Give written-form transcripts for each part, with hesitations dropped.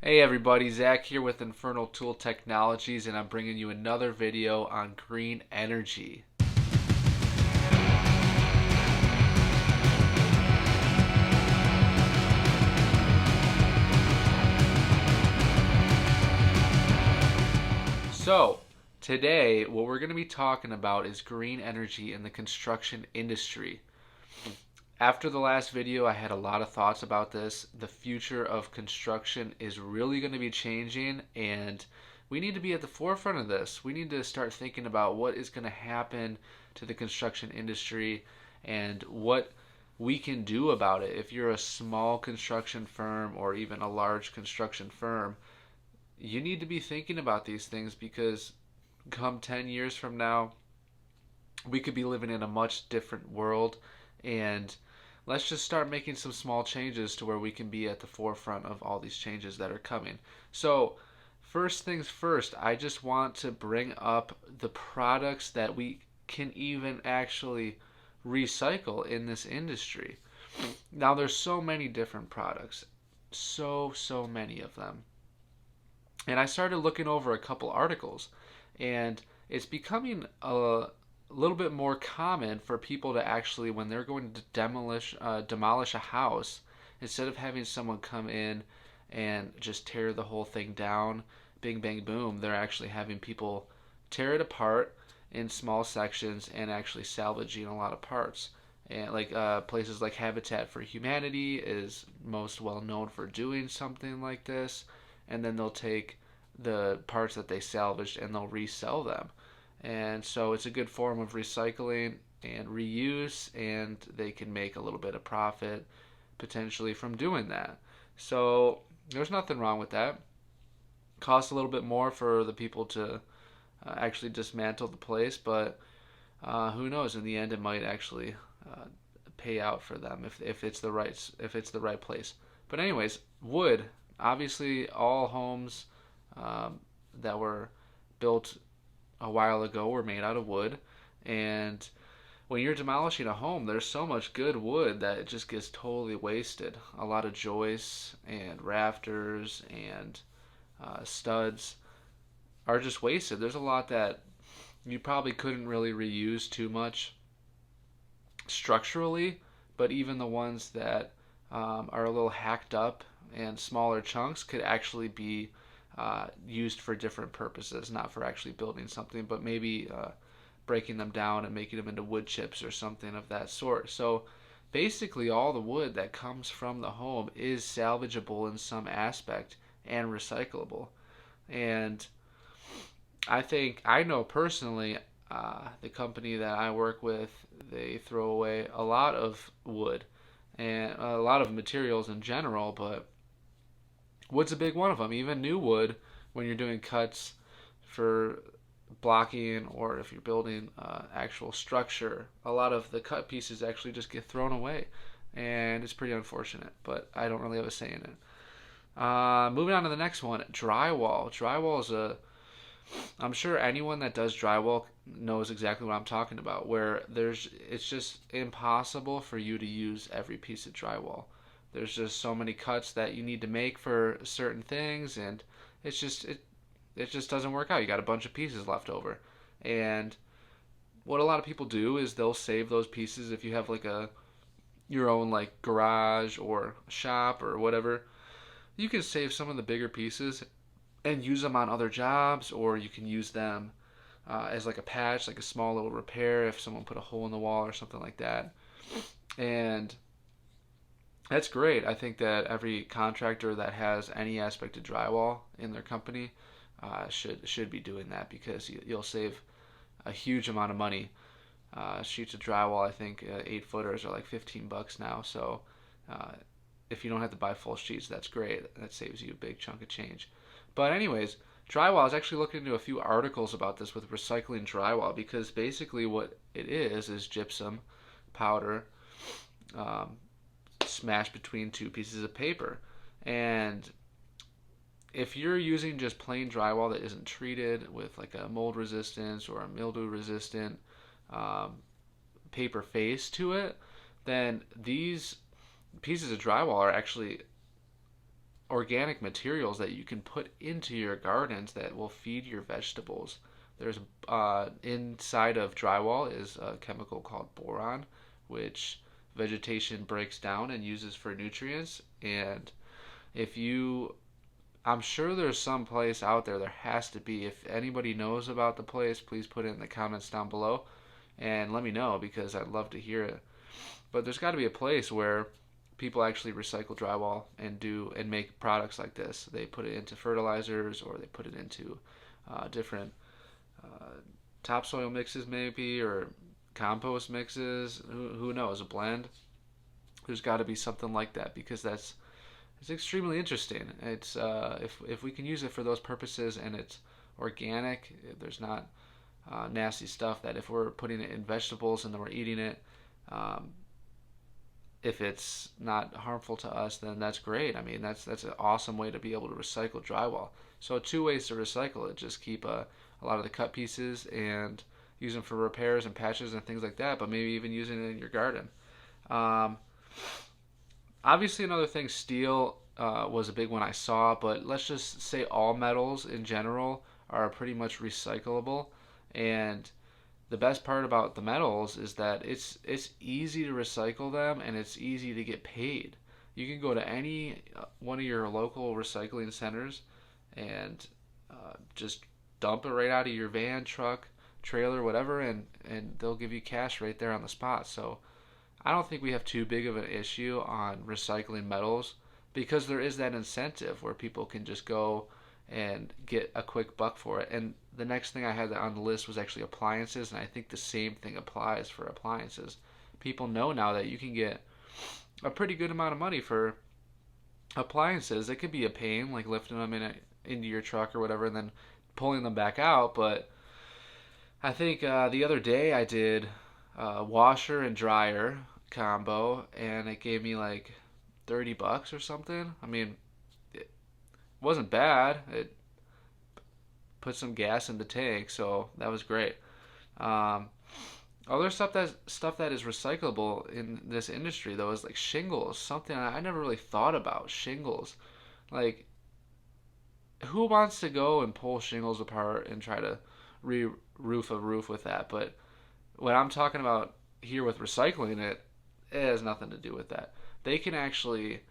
Hey everybody, Zach here with Infernal Tool Technologies, and I'm bringing you another video on green energy. So, today what we're going to be talking about is green energy in the construction industry. After the last video, I had a lot of thoughts about this. The future of construction is really going to be changing, and we need to be at the forefront of this. We need to start thinking about what is going to happen to the construction industry and what we can do about it. If you're a small construction firm or even a large construction firm, you need to be thinking about these things because come 10 years from now, we could be living in a much different world, and let's just start making some small changes to where we can be at the forefront of all these changes that are coming. So, first things first, I just want to bring up the products that we can even actually recycle in this industry. Now, there's so many different products, so many of them. And I started looking over a couple articles, and it's becoming a little bit more common for people to actually, when they're going to demolish a house, instead of having someone come in and just tear the whole thing down, bing bang boom, they're actually having people tear it apart in small sections and actually salvaging a lot of parts. And like places like Habitat for Humanity is most well known for doing something like this, and then they'll take the parts that they salvaged and they'll resell them. And so it's a good form of recycling and reuse, and they can make a little bit of profit potentially from doing that. So there's nothing wrong with that. Costs a little bit more for the people to actually dismantle the place, but who knows? In the end, it might actually uh, pay out for them if it's the right place. But anyways, wood. Obviously, all homes um, that were built a while ago were made out of wood, and when you're demolishing a home, there's so much good wood that it just gets totally wasted. A lot of joists and rafters and studs are just wasted. There's a lot that you probably couldn't really reuse too much structurally, but even the ones that are a little hacked up and smaller chunks could actually be used for different purposes, not for actually building something, but maybe breaking them down and making them into wood chips or something of that sort. So basically, all the wood that comes from the home is salvageable in some aspect and recyclable. And I know personally, the company that I work with, they throw away a lot of wood and a lot of materials in general, but wood's a big one of them. Even new wood, when you're doing cuts for blocking or if you're building actual structure, a lot of the cut pieces actually just get thrown away, and it's pretty unfortunate. But I don't really have a say in it. Moving on to the next one, drywall. Drywall is a I'm sure anyone that does drywall knows exactly what I'm talking about, where it's just impossible for you to use every piece of drywall. There's just so many cuts that you need to make for certain things, and it just doesn't work out. You got a bunch of pieces left over. And what a lot of people do is they'll save those pieces if you have like a your own like garage or shop or whatever. You can save some of the bigger pieces and use them on other jobs, or you can use them as like a patch, like a small little repair if someone put a hole in the wall or something like that. And that's great. I think that every contractor that has any aspect of drywall in their company should be doing that because you'll save a huge amount of money. Sheets of drywall, I think 8 footers are like $15 now. So uh, if you don't have to buy full sheets, that's great. That saves you a big chunk of change. But anyways, drywall. I was actually looking into a few articles about this with recycling drywall because basically what it is gypsum powder um, smashed between two pieces of paper. And if you're using just plain drywall that isn't treated with like a mold resistance or a mildew resistant um, paper face to it, then these pieces of drywall are actually organic materials that you can put into your gardens that will feed your vegetables. There's inside of drywall is a chemical called boron, which vegetation breaks down and uses for nutrients. And if you, I'm sure there's some place out there, there has to be. If anybody knows about the place, please put it in the comments down below and let me know because I'd love to hear it. But there's got to be a place where people actually recycle drywall and do and make products like this. They put it into fertilizers or they put it into different uh, topsoil mixes maybe or compost mixes. Who knows? A blend. There's got to be something like that because that's it's extremely interesting. It's if we can use it for those purposes and it's organic, there's not nasty stuff that if we're putting it in vegetables and then we're eating it, um, if it's not harmful to us, then that's great. I mean, that's an awesome way to be able to recycle drywall. So two ways to recycle it: just keep a lot of the cut pieces and use them for repairs and patches and things like that. But maybe even using it in your garden. Um, Obviously, another thing, steel was a big one I saw. But let's just say all metals in general are pretty much recyclable, and the best part about the metals is that it's easy to recycle them and it's easy to get paid. You can go to any one of your local recycling centers and just dump it right out of your van, truck, trailer, whatever, and they'll give you cash right there on the spot. So I don't think we have too big of an issue on recycling metals because there is that incentive where people can just go and get a quick buck for it. And the next thing I had on the list was actually appliances, and I think the same thing applies for appliances. People know now that you can get a pretty good amount of money for appliances. It could be a pain, like lifting them into your truck or whatever, and then pulling them back out. But I think the other day I did washer and dryer combo, and it gave me like $30 or something. I mean, it wasn't bad. It put some gas in the tank, so that was great. Um, Other stuff that is recyclable in this industry though is like shingles, something I never really thought about. Shingles, like who wants to go and pull shingles apart and try to re-roof a roof with that? But what I'm talking about here with recycling it, it has nothing to do with that. They can actually,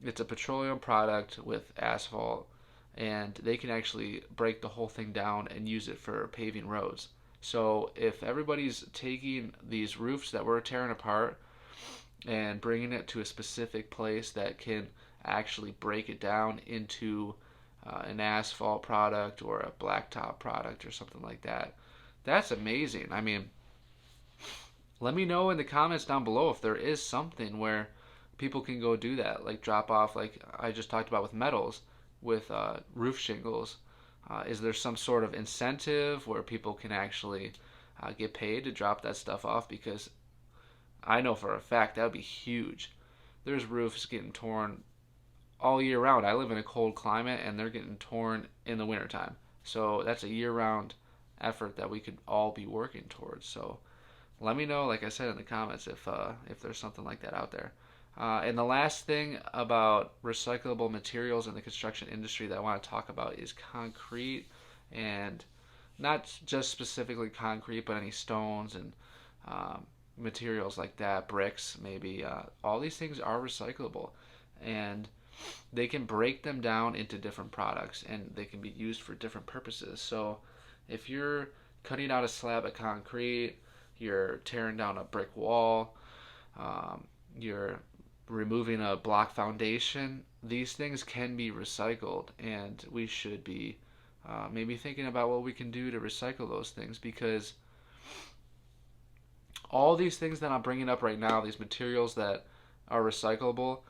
it's a petroleum product with asphalt, and they can actually break the whole thing down and use it for paving roads. So if everybody's taking these roofs that we're tearing apart and bringing it to a specific place that can actually break it down into an asphalt product or a blacktop product or something like that, that's amazing. I mean, let me know in the comments down below if there is something where people can go do that, like drop off, like I just talked about with metals, with roof shingles. Is there some sort of incentive where people can actually get paid to drop that stuff off? Because I know for a fact that would be huge. There's roofs getting torn all year round. I live in a cold climate and they're getting torn in the wintertime. So that's a year round effort that we could all be working towards. So let me know, like I said in the comments, if there's something like that out there. And the last thing about recyclable materials in the construction industry that I want to talk about is concrete, and not just specifically concrete, but any stones and materials like that, bricks maybe. All these things are recyclable, and they can break them down into different products, and they can be used for different purposes. So if you're cutting out a slab of concrete, you're tearing down a brick wall, you're removing a block foundation, these things can be recycled, and we should be maybe thinking about what we can do to recycle those things, because all these things that I'm bringing up right now, these materials that are recyclable,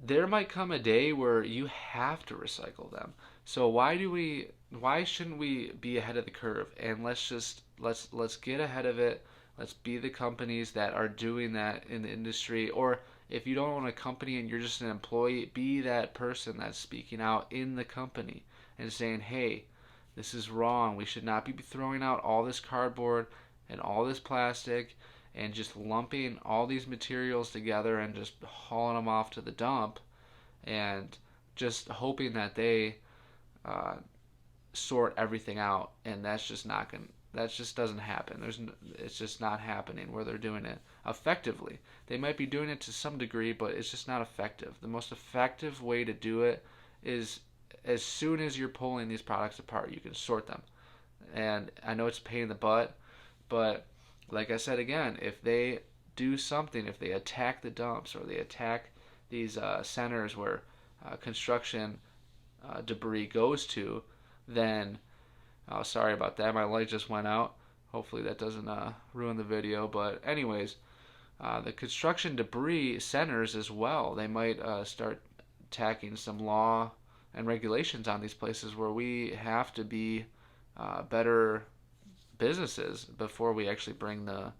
there might come a day where you have to recycle them. So why shouldn't we be ahead of the curve, and let's get ahead of it. Let's be the companies that are doing that in the industry. Or if you don't own a company and you're just an employee, be that person that's speaking out in the company and saying, hey, this is wrong. We should not be throwing out all this cardboard and all this plastic and just lumping all these materials together and just hauling them off to the dump. and just hoping that they uh, sort everything out, and that's just not going. That just doesn't happen. It's just not happening where they're doing it effectively. They might be doing it to some degree, but it's just not effective. The most effective way to do it is as soon as you're pulling these products apart, you can sort them. And I know it's a pain in the butt, but like I said again, if they do something, if they attack the dumps or they attack these centers where construction debris goes to, then oh, sorry about that. My light just went out. Hopefully that doesn't ruin the video. But anyways, the construction debris centers as well. They might start tacking some law and regulations on these places where we have to be better businesses before we actually bring the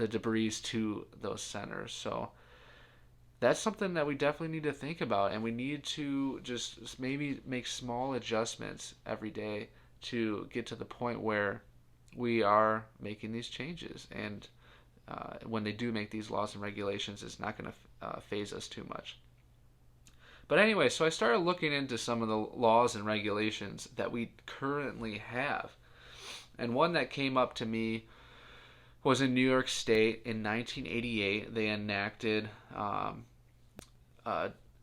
debris to those centers. So that's something that we definitely need to think about, and we need to just maybe make small adjustments every day to get to the point where we are making these changes. And when they do make these laws and regulations, it's not going to phase us too much. But anyway, so I started looking into some of the laws and regulations that we currently have. And one that came up to me was in New York State in 1988. They enacted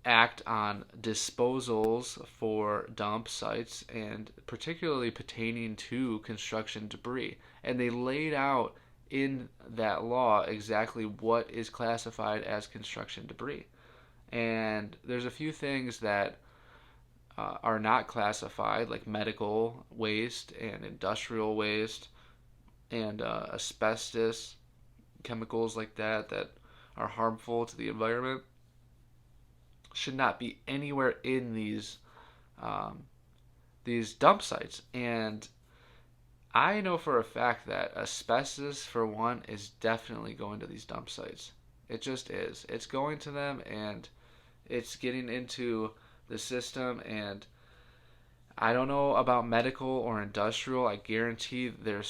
act on disposals for dump sites, and particularly pertaining to construction debris. And they laid out in that law exactly what is classified as construction debris. And there's a few things that are not classified, like medical waste and industrial waste and asbestos, chemicals like that that are harmful to the environment should not be anywhere in these dump sites. And I know for a fact that asbestos, for one, is definitely going to these dump sites. It just is. It's going to them, and it's getting into the system. And I don't know about medical or industrial. I guarantee there's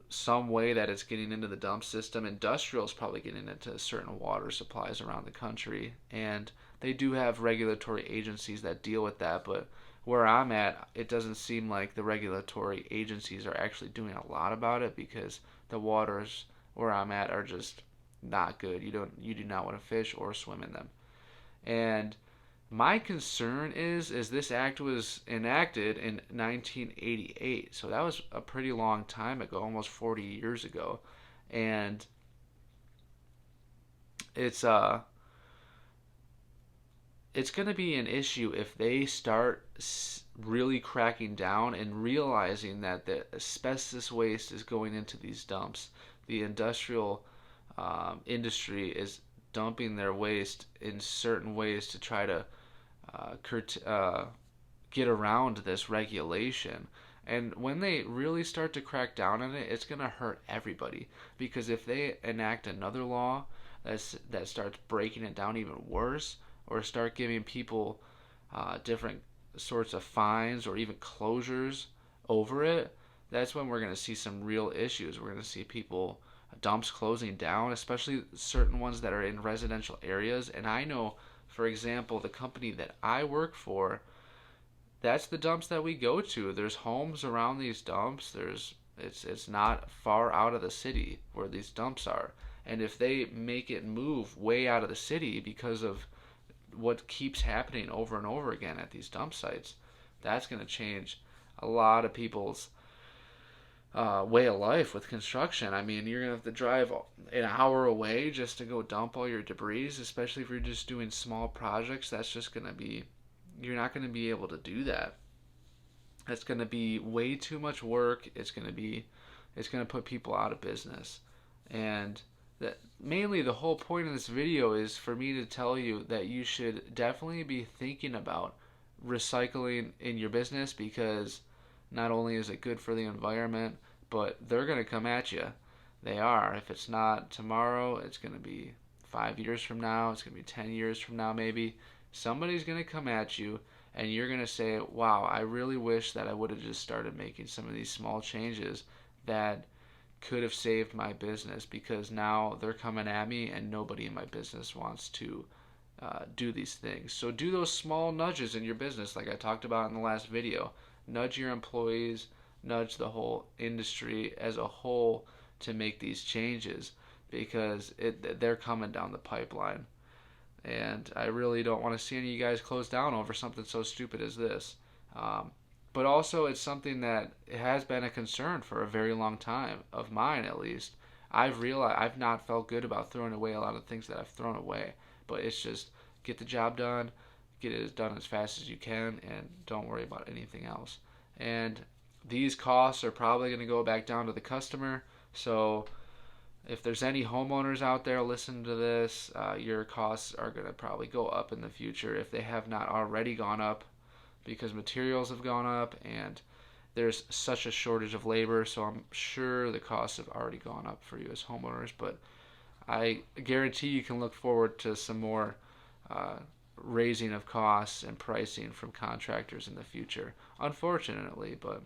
some way that it's getting into the dump system. Industrial is probably getting into certain water supplies around the country, and they do have regulatory agencies that deal with that. But where I'm at, it doesn't seem like the regulatory agencies are actually doing a lot about it, because the waters where I'm at are just not good. You do not want to fish or swim in them. And my concern is this act was enacted in 1988, so that was a pretty long time ago, almost 40 years ago. And it's it's going to be an issue if they start really cracking down and realizing that the asbestos waste is going into these dumps. The industrial industry is dumping their waste in certain ways to try to get around this regulation. And when they really start to crack down on it, it's going to hurt everybody. Because if they enact another law that starts breaking it down even worse, or start giving people different sorts of fines or even closures over it, that's when we're going to see some real issues. We're going to see people, dumps closing down, especially certain ones that are in residential areas. And I know, for example, the company that I work for, that's the dumps that we go to. There's homes around these dumps. It's not far out of the city where these dumps are. And if they make it move way out of the city because of what keeps happening over and over again at these dump sites, that's going to change a lot of people's way of life with construction. I mean, you're going to have to drive an hour away just to go dump all your debris, especially if you're just doing small projects. That's just going to be, you're not going to be able to do that. It's going to be way too much work. It's going to put people out of business. And that mainly the whole point of this video is for me to tell you that you should definitely be thinking about recycling in your business, because not only is it good for the environment, but they're going to come at you. They are. If it's not tomorrow, it's going to be 5 years from now. It's going to be 10 years from now, maybe. Somebody's going to come at you, and you're going to say, wow, I really wish that I would have just started making some of these small changes that could have saved my business, because now they're coming at me and nobody in my business wants to do these things. So do those small nudges in your business, like I talked about in the last video. Nudge your employees, nudge the whole industry as a whole to make these changes because they're coming down the pipeline. And I really don't want to see any of you guys close down over something so stupid as this. Um, but also, it's something that has been a concern for a very long time, of mine at least. I've realized I've not felt good about throwing away a lot of things that I've thrown away, but it's just get the job done, get it done as fast as you can, and don't worry about anything else. And these costs are probably going to go back down to the customer. So if there's any homeowners out there listening to this, your costs are going to probably go up in the future if they have not already gone up because materials have gone up and there's such a shortage of labor. So I'm sure the costs have already gone up for you as homeowners. But I guarantee you can look forward to some more uh, raising of costs and pricing from contractors in the future. Unfortunately, but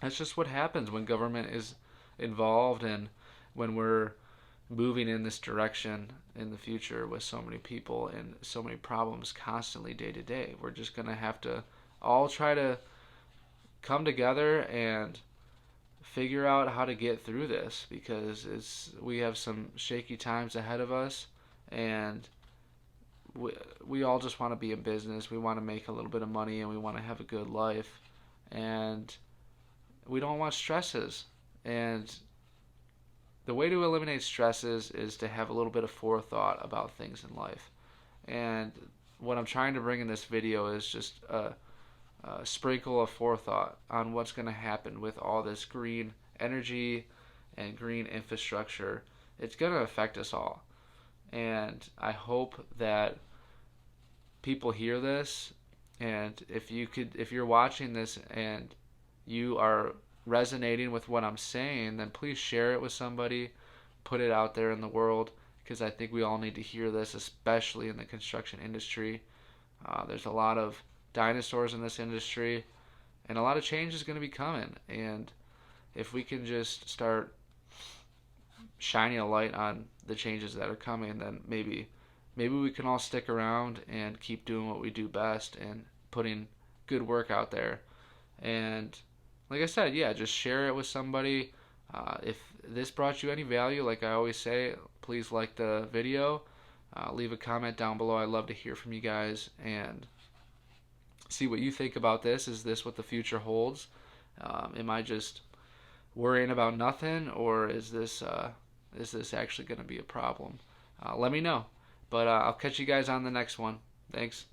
that's just what happens when government is involved and when we're moving in this direction in the future with so many people and so many problems constantly day to day. We're just going to have to all try to come together and figure out how to get through this because we have some shaky times ahead of us and we all just want to be in business. We want to make a little bit of money and we want to have a good life and we don't want stresses. And the way to eliminate stresses is to have a little bit of forethought about things in life. And what I'm trying to bring in this video is just a sprinkle of forethought on what's going to happen with all this green energy and green infrastructure. It's going to affect us all. And I hope that people hear this and if you're watching this and you are resonating with what I'm saying, then please share it with somebody, put it out there in the world because I think we all need to hear this, especially in the construction industry. There's a lot of dinosaurs in this industry and a lot of change is going to be coming, and if we can just start shining a light on the changes that are coming, then maybe we can all stick around and keep doing what we do best and putting good work out there. And like I said, yeah, just share it with somebody. If this brought you any value, like I always say, please like the video. Leave a comment down below. I'd love to hear from you guys and see what you think about this. Is this what the future holds? Am I just worrying about nothing, or is this actually going to be a problem? Let me know. But I'll catch you guys on the next one. Thanks.